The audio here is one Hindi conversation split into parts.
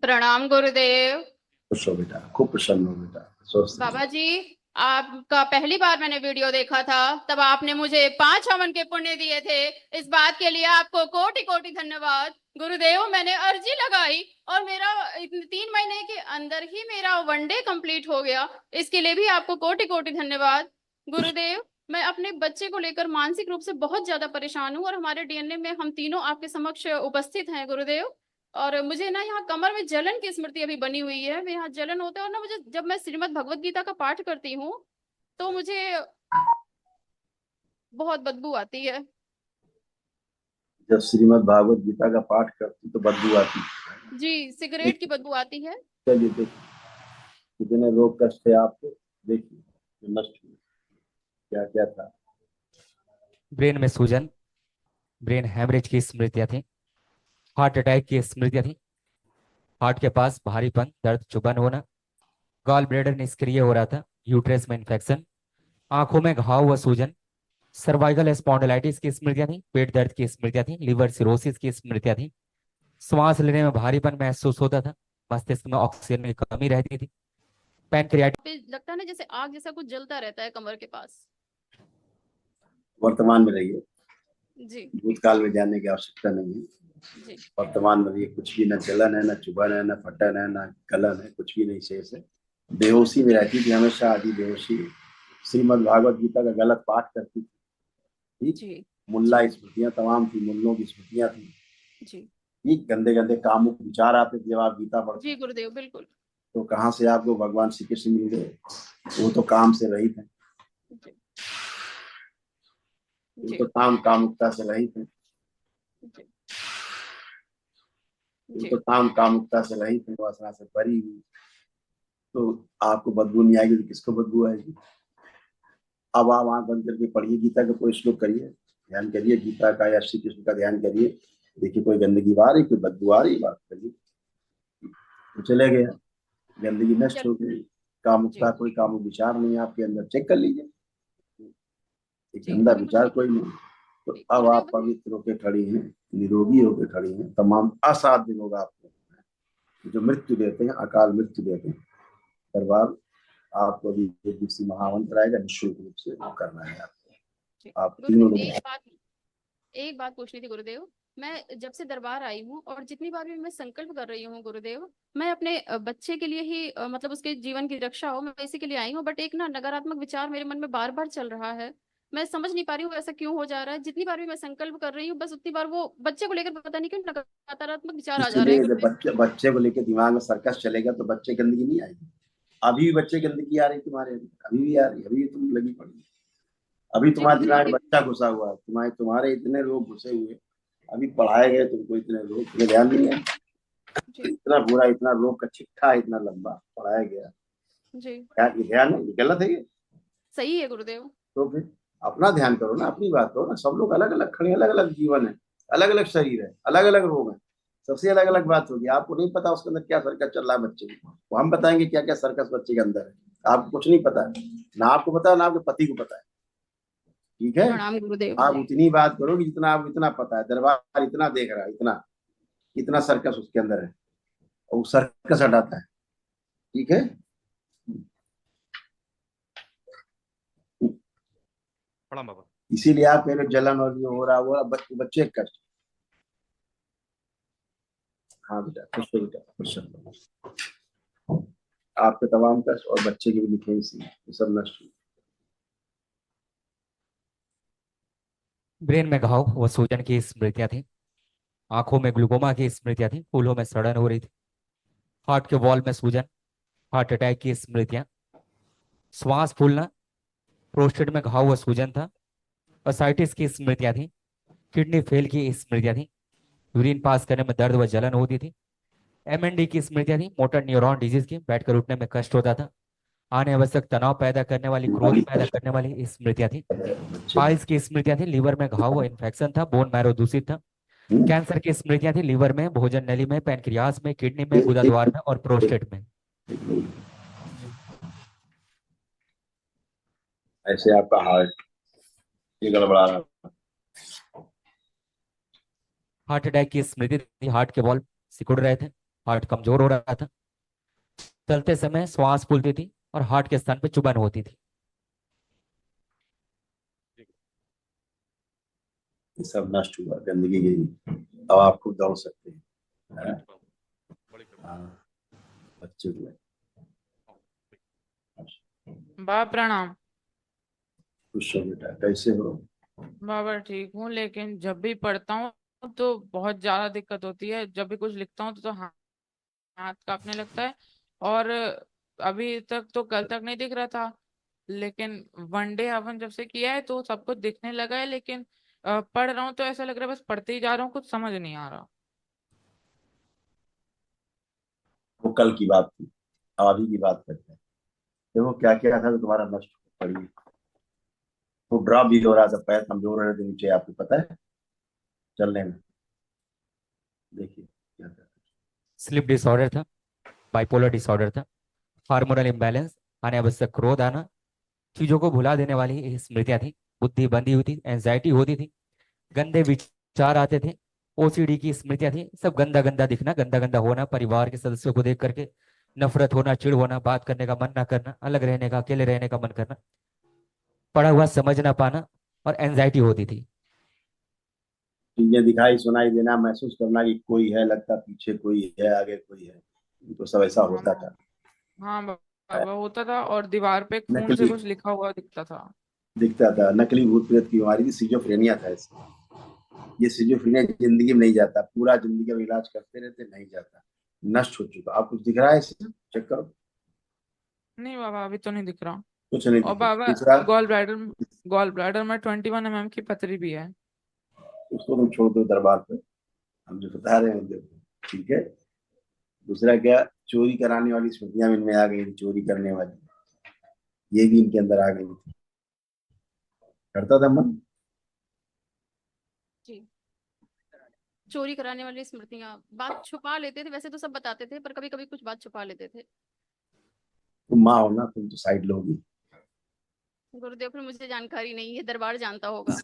प्रणाम गुरुदेव। खुश हो बेटा, खूब प्रसन्न हो बेटा, स्वस्थ बाबा जी, आपका पहली बार मैंने वीडियो देखा था, तब आपने मुझे 5 हवन के पुण्य दिए थे। इस बात के लिए आपको कोटि कोटि धन्यवाद गुरुदेव। मैंने अर्जी लगाई और मेरा 3 महीने के अंदर ही मेरा वनडे कंप्लीट हो गया। इसके लिए भी आपको कोटि कोटि धन्यवाद गुरुदेव। मैं अपने बच्चे को लेकर मानसिक रूप से बहुत ज्यादा परेशान हूँ और हमारे डीएनए में हम तीनों आपके समक्ष उपस्थित हैं गुरुदेव। और मुझे ना यहाँ कमर में जलन की स्मृति अभी बनी हुई है। मैं यहाँ जलन होता है और ना मुझे, जब मैं श्रीमद् भगवत गीता का पाठ करती हूँ तो मुझे बहुत बदबू आती है। जब श्रीमद् भागवत गीता का पाठ करती तो बदबू आती। जी, सिगरेट की बदबू आती है। चलिए देखिए कितने रोग कष्ट थे आपको, देखिए जो नष्ट हुए, क्या क्या था। ब्रेन में सूजन, ब्रेन हैमरेज की स्मृतियां थी, हार्ट अटैक की स्मृतियां थी, हार्ट के पास भारीपन, दर्द, चुभन होना, गॉल ब्लैडर निष्क्रिय हो रहा था, यूट्रस में इन्फेक्शन, आंखों में घाव व सूजन, सर्वाइकल स्पॉन्डिलाइटिस की स्मृतियां थी, पेट दर्द की स्मृतियां थी, लिवर सिरोसिस की स्मृतियां थी, श्वास लेने में भारीपन महसूस होता था, मस्तिष्क में ऑक्सीजन की कमी रहती थी, पैनक्रियाटिस। लगता है ना जैसे आग जैसा कुछ जलता रहता है कमर के पास। वर्तमान में रहिए जी भूतकाल में जाने की आवश्यकता नहीं है। जी वर्तमान में रहिए, कुछ भी न जलन है, न चुभन है, न फटन है, न गलन है, कुछ भी नहीं शेष है। बेहोशी में रहती थी हमेशा, आदि बेहोशी। श्रीमद् भागवत गीता का गलत पाठ करती थी। जी मुल्ला स्मृतियां तमाम थी, मुल्लों की स्मृतियां थी। जी ठीक, गंदे गंदे कामुक विचार आते थे जब आप गीता पढ़ते। जी गुरुदेव, बिल्कुल। तो कहाँ से आपको भगवान श्री कृष्ण मिल गए? वो तो काम से रहित है, जी वो जी तो काम कामुकता से रहित है, जी वो जी तो काम कामुकता से रहित है, वासना से भरी हुई। तो आपको बदबू नहीं आएगी तो किसको बदबू आएगी? अब आप आंख बंद करके पढ़िए, गीता का कोई श्लोक करिए, ध्यान करिए गीता का या श्री कृष्ण का ध्यान करिए। देखिए कोई गंदगी आ रही, कोई बदबू आ रही, बात करिए। तो चले गया, गंदगी नष्ट हो गई। कामुकता, कोई कामुक विचार नहीं है आपके अंदर, चेक कर लीजिए, एक जी गंदा बिल्कुल विचार ठीक कोई नहीं। तो है अब गुरुदेव। आप पवित्र होकर खड़ी हैं, निरोगी होकर खड़ी हैं। तमाम असाध्य लोग आपको जो मृत्यु देते हैं, अकाल मृत्यु देते हैं, दरबार आपको अभी एक दूसरी महामंत्र आएगा, निःशुल्क रूप से वो करना है जी आपको। आप तीनों गुरुदेव, लोग। एक बात पूछनी थी गुरुदेव। मैं जब से दरबार आई हूँ और जितनी बार भी मैं संकल्प कर रही हूँ गुरुदेव, मैं अपने बच्चे के लिए ही मतलब उसके जीवन की रक्षा हो, मैं इसी के लिए आई हूँ। बट एक ना नकारात्मक विचार मेरे मन में बार बार चल रहा है। मैं समझ नहीं पा रही हूँ ऐसा क्यों हो जा रहा है। जितनी बार भी मैं संकल्प कर रही हूँ, बस उतनी बार वो बच्चे को लेकर पता नहीं क्यों नकारात्मक विचार आ जा रहे हैं इसलिए जब गुरुदेव। बच्चे को लेकर दिमाग में सर्कस चलेगा तो बच्चे गंदगी नहीं आएगी। अभी भी बच्चे गंदगी आ रही तुम्हारे अंदर, अभी भी आ रही, अभी भी तुम लगी पड़ी। अभी जी तुम्हारे गुरुदेव दिमाग में बच्चा घुसा हुआ है, तुम्हारे इतने लोग घुसे हुए, अभी पढ़ाए गए तुमको इतने लोग, तुम्हें ध्यान नहीं है? जी इतना बुरा, इतना लोग का चिट्ठा इतना लंबा पढ़ाया गया, जी क्या ये ध्यान नहीं? ये गलत है ये। सही है गुरुदेव। तो फिर अपना ध्यान करो ना, अपनी बात करो ना। सब लोग अलग अलग खड़े, अलग अलग जीवन है, अलग अलग शरीर है, अलग अलग रोग है, सबसे अलग अलग बात होगी। आपको नहीं पता उसके अंदर क्या सर्कस चल रहा है बच्चे में, वो हम बताएंगे क्या क्या सर्कस बच्चे के अंदर है। आपको कुछ नहीं पता है, ना आपको पता है ना आपके पति को पता है। ठीक है, प्रणाम गुरुदेव। आप उतनी बात करो कि जितना आपको इतना पता है। दरबार इतना देख रहा है, इतना इतना सर्कस उसके अंदर है, और वो सर्कस हटाता है। ठीक है, प्रणाम बाबा। इसीलिए आप पहले जलन और जो हो रहा वो बच्चे कर। हाँ बेटा, खुश हो बेटा, खुश हो। आपके तमाम कष्ट और बच्चे के भी लिखे इसी, ये सब नष्ट हुए। ब्रेन में घाव व सूजन की स्मृतियां थी, आंखों में ग्लूकोमा की स्मृतियां थी, फूलों में सड़न हो रही थी, हार्ट के वॉल में सूजन, हार्ट अटैक की स्मृतियां, श्वास फूलना, प्रोस्टेट में घाव व सूजन था, असाइटिस की स्मृतियां थी, किडनी फेल की स्मृतियां थी, यूरिन पास करने में दर्द व जलन होती थी, एमएनडी की स्मृतियां थी, मोटर न्यूरॉन डिजीज की, बैठकर उठने में कष्ट होता था, आने आवश्यक तनाव पैदा करने वाली, क्रोध दिमागी पैदा कष्ट करने वाली स्मृतियां थी, बच्चे पाइल्स की स्मृतियां थी, लीवर में घाव व इन्फेक्शन था, बोन मैरो दूषित था, हम्म, कैंसर की स्मृतियां थी, लीवर में, भोजन नली में, पैनक्रियास में, किडनी में, एक एक गुदाद्वार में और प्रोस्टेट में। ऐसे आपका हार्ट ये गड़बड़ा रहा है। हार्ट अटैक की स्मृति थी, हार्ट के वॉल्व सिकुड़ रहे थे, हार्ट कमजोर हो रहा था। चलते समय श्वास फूलती थी और हार्ट के स्थान पर चुभन होती थी। ये सब नष्ट हुआ, गंदगी गई। अब आप खुद दौड़ सकते हैं। हाँ, हाँ, बच्चे को बाबा प्रणाम। खुश हो बेटा, कैसे हो? बाबा ठीक हूँ, लेकिन जब भी पढ़ता हूँ तो बहुत ज्यादा दिक्कत होती है। जब भी कुछ लिखता हूँ तो हाथ कांपने लगता है। और अभी तक तो कल तक नहीं दिख रहा था, लेकिन वनडे हवन जब से किया है तो सब कुछ दिखने लगा है। लेकिन पढ़ रहा हूँ तो ऐसा लग रहा है बस पढ़ते ही जा रहा हूँ, कुछ समझ नहीं आ रहा। वो कल की बात थी, अभी की बात करते हैं। देखो क्या क्या था तो तुम्हारा नष्ट पड़ी। वो ड्रॉप भी हो रहा था, पैर कमजोर हो रहे थे नीचे, आपको पता है, चलने में। देखिए क्या था। स्लीप डिसऑर्डर था, बाइपोलर डिसऑर्डर था, हार्मोनल इम्बैलेंस, अनावश्यक क्रोध आना, चीजों को भुला देने वाली स्मृतियां थी, बुद्धि बंधी हुई थी, एंजाइटी होती थी, गंदे विचार आते थे, ओसीडी की स्मृतियां थी, सब गंदा गंदा दिखना, गंदा गंदा होना, परिवार के सदस्यों को देख करके नफरत होना, चिढ़ होना, बात करने का मन ना करना, अलग रहने का, अकेले रहने का मन करना, पढ़ा हुआ समझ ना पाना और एंजाइटी होती थी। चीजें दिखाई सुनाई देना, महसूस करना कि कोई है, लगता पीछे कोई है, आगे कोई है। तो सब ऐसा हाँ होता था। हाँ बाबा, होता था। और दीवार पे खून से नकली कुछ लिखा हुआ दिखता था। दिखता था, नकली भूत प्रेत की बीमारी थी, सिजोफ्रेनिया था इसमें। ये सिजोफ्रेनिया जिंदगी में नहीं जाता, पूरा जिंदगी में इलाज करते रहते, नहीं जाता, नष्ट हो चुका। आप कुछ दिख रहा है इससे, चेक करो। नहीं बाबा, अभी तो नहीं दिख रहा। कुछ नहीं और दिखे। बाबा, तीसरा, गॉल ब्लैडर में 21 mm की पथरी भी है। उसको तुम छोड़ दो दरबार पे, हम जो बता रहे हैं देखो, ठीक है। दूसरा क्या, चोरी कराने वाली स्मृतियां इनमें आ गई थी, चोरी करने वाली, ये भी इनके अंदर आ गई थी। करता था मन। जी। चोरी कराने वाली स्मृतियां, बात छुपा लेते थे, वैसे तो सब बताते थे पर कभी कभी कुछ बात छुपा लेते थे। तुम माँ हो ना, तुम तो साइड लोगी। गुरुदेव, फिर मुझे जानकारी नहीं है, दरबार जानता होगा।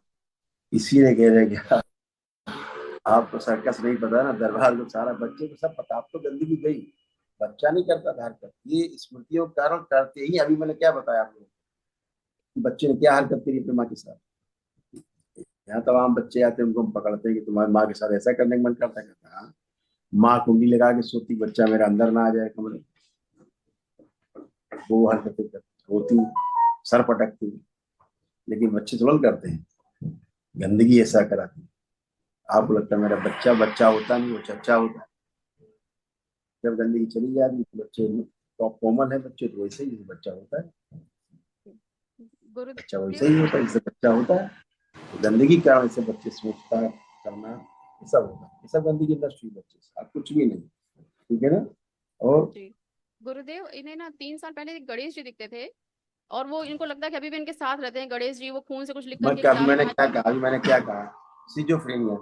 इसीलिए कह रहे क्या, आपको सर्कस नहीं पता ना, दरबार को सारा, बच्चे को सब पता। आप तो गंदगी गई, बच्चा नहीं करता था हरकत, ये स्मृतियों के कारण करते ही। अभी मैंने क्या बताया आपको, बच्चे ने क्या हरकत करी अपनी माँ के साथ। यहाँ तमाम बच्चे आते हैं, उनको हम पकड़ते हैं कि तुम्हारी माँ के साथ ऐसा करने का मन करता है। कहता हाँ, माँ कुंडी लगा के सोती, बच्चा मेरा अंदर ना आ जाए कमरे। वो हरकतें होती, सर पटकती, लेकिन बच्चे तुरंत करते हैं। गंदगी ऐसा कराती। आपको लगता है मेरा बच्चा बच्चा होता नहीं, वो चच्चा होता है। जब गंदगी चली जाती तो बच्चे तो कोमल है, बच्चे तो वैसे ही जैसे बच्चा होता है। बच्चा वैसे गुरुदेव, ही होता है जैसे बच्चा होता है। तो गंदगी के कारण ऐसे बच्चे सोचता करना, ये सब होता है। ये सब गंदगी नष्ट हुई बच्चे से, अब कुछ भी नहीं। ठीक है ना? और जी गुरुदेव, इन्हें ना 3 साल पहले एक गणेश जी दिखते थे और वो, इनको लगता है कि अभी भी इनके साथ रहते हैं गणेश जी। वो खून से कुछ लिख करके अभी किताब मैंने कहाँ। क्या कहा, अभी मैंने क्या कहा, सिजोफ्रेनिया।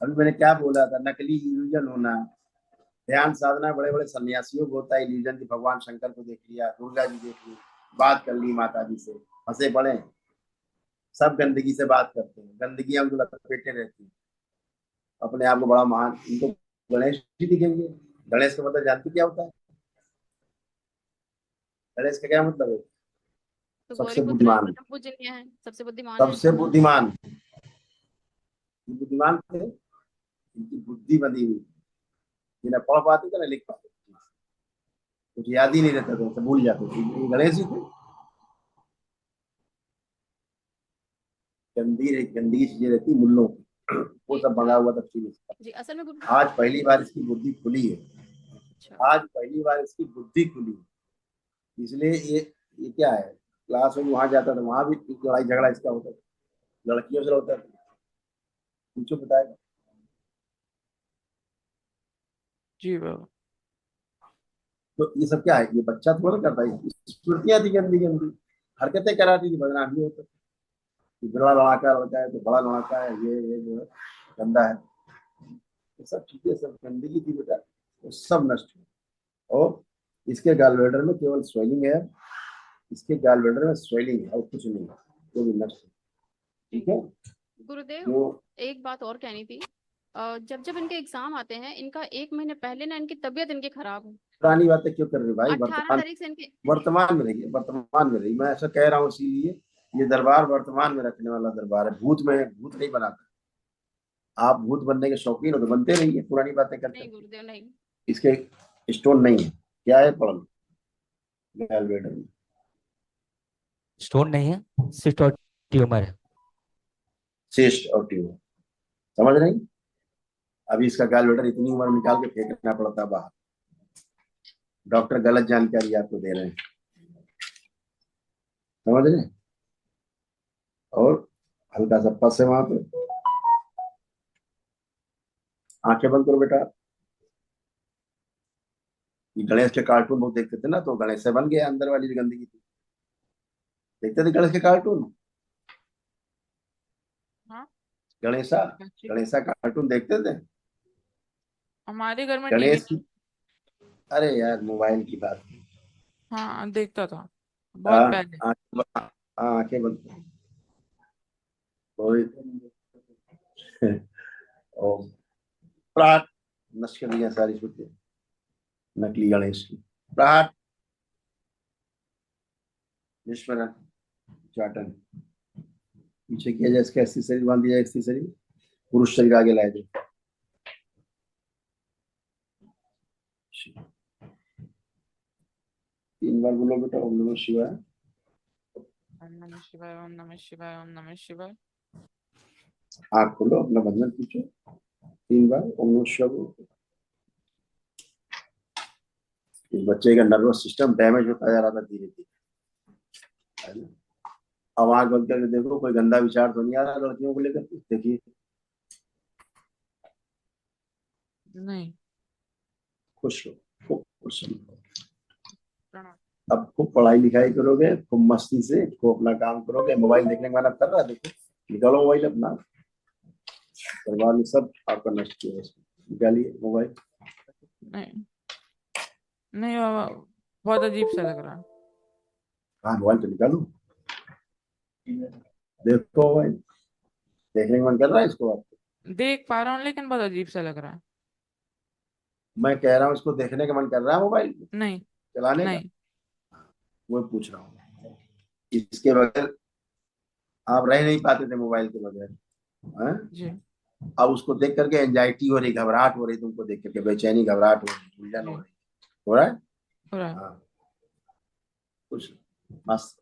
अभी मैंने क्या बोला था, नकली इल्यूजन होना, ध्यान साधना बड़े बड़े सन्यासियों को होता है इल्यूजन की। भगवान शंकर को देख लिया, दुर्गा जी देख ली, बात कर ली माता जी से, हंसे पड़े, सब गंदगी से बात करते हैं, गंदगी हमको लपेटे रहती है, अपने आप को बड़ा महान। इनको गणेश जी दिखेंगे। गणेश का मतलब जानती क्या होता है? गणेश का क्या मतलब है? तो गौरी सबसे पुत्र है, बुद्धिमान। परम पूजनीय है, सबसे बुद्धिमान है। सबसे बुद्धिमान। ये बुद्धिमान थे, इनकी बुद्धि बंधी हुई, ये ना पढ़ पाते थे ना लिख पाते, कुछ याद ही नहीं रहता था, सब भूल जाते थे। ये गणेश जी थे। गंदगी चीजें रहती मुल्लों की, वो जी सब बना हुआ था चीज। जी, असल में गुरु। आज पहली बार इसकी बुद्धि खुली है। अच्छा। आज पहली बार इसकी बुद्धि खुली है। इसलिए ये क्या है, क्लास में वहां जाता था, वहां भी लड़ाई झगड़ा इसका होता था, लड़कियों से होता था। पूछो बताएगा। जी बाबा। तो ये सब क्या है, ये बच्चा थोड़ा ना करता है, स्मृतियां थी गंदी गंदी, हरकतें कराती थी, बदनामी होता कि बड़ा लड़ाका लड़का है तो बड़ा लड़ाका है, ये जो है गंदा है। ये सब चीजें, सब गंदगी थी बेटा, वो सब नष्ट हुई। और इसके गॉलब्लैडर में केवल स्वेलिंग है, इसके गॉलब्लैडर में स्वेलिंग है और कुछ नहीं है, वो भी नष्ट है। जी ठीक है। गुरुदेव, जो एक बात और कहनी थी। जब जब इनके एग्जाम आते हैं, इनका 1 महीने पहले ना इनकी तबीयत इनकी खराब है। पुरानी बातें क्यों कर रहे हो भाई? 18 तारीख से इनके वर्तमान में रहिए, वर्तमान में रहिए। मैं ऐसा कह रहा हूँ इसीलिए, ये दरबार वर्तमान में रखने वाला दरबार है। भूत में भूत नहीं बनाता। आप भूत बनने के शौकीन हो तो बनते रहिए पुरानी बातें करते। नहीं गुरुदेव नहीं। इसके स्टोन नहीं है, क्या है? पढ़ लो गैलवेडर में। स्टोन नहीं है, सिस्ट और ट्यूमर है। सिस्ट और ट्यूमर, समझ रही? अभी इसका गैलवेडर इतनी उम्र में निकाल के फेंकना पड़ता है बाहर। डॉक्टर गलत जानकारी आपको दे रहे हैं, समझ रहे? और हल्का सा पस है वहां पे। आंखें बंद करो बेटा। ये गणेश के कार्टून बहुत देखते थे ना, तो गणेश से बन गया अंदर वाली जो गंदगी थी। देखते थे गणेश के कार्टून? हाँ, गणेशा, बच्चे गणेशा कार्टून देखते थे? हमारे घर में टीवी गणेश की, अरे यार मोबाइल की बात। हाँ देखता था बहुत हाँ, पहले। आंखें बंद करो। और प्राट नष्ट कर दिया सारी छुट्टियां नकली गणेश की। प्राट विश्वनाथ चाटन पीछे किया जाए, इसका अस्थि शरीर बांध दिया जाए, अस्थि शरीर पुरुष शरीर आगे लाया जाए। 3 बार बोलो बेटा, ओम नमः शिवाय। ओम नमः शिवाय, ओम नमः शिवाय, ओम नमः शिवाय। आंख खोलो, अपना बंधन खींचो, 3 बार ओम नमः शिवाय बोलो। इस बच्चे का नर्वस सिस्टम डैमेज होता जा रहा था धीरे धीरे। अब आंख बंद करके देखो, कोई गंदा विचार तो नहीं आ रहा लड़कियों को लेकर? देखिए, नहीं। खुश हो, खूब खुश हो। प्रणाम। अब खूब पढ़ाई लिखाई करोगे, खूब मस्ती से खूब अपना काम करोगे। मोबाइल देखने का मन कर रहा है, देखो निकालो मोबाइल अपना। परिवार ने सब आपका नष्ट किया, निकालिए मोबाइल। नहीं नहीं बाबा, बहुत अजीब सा लग रहा है। हाँ, मोबाइल तो निकालो, देखो मोबाइल। देखने का मन कर रहा है इसको आपको? देख पा रहा हूँ लेकिन बहुत अजीब सा लग रहा है। मैं कह रहा हूँ इसको देखने का मन कर रहा है मोबाइल नहीं चलाने का? नहीं। वो पूछ रहा हूँ। इसके बगैर आप रह नहीं पाते थे मोबाइल के बगैर, हैं? जी अब उसको देख करके एंजाइटी हो रही, घबराहट हो रही, तुमको देख करके बेचैनी, घबराहट हो रही, उलझन हो जी रही, हो रहा है? हो रहा है। हाँ, कुछ मस्त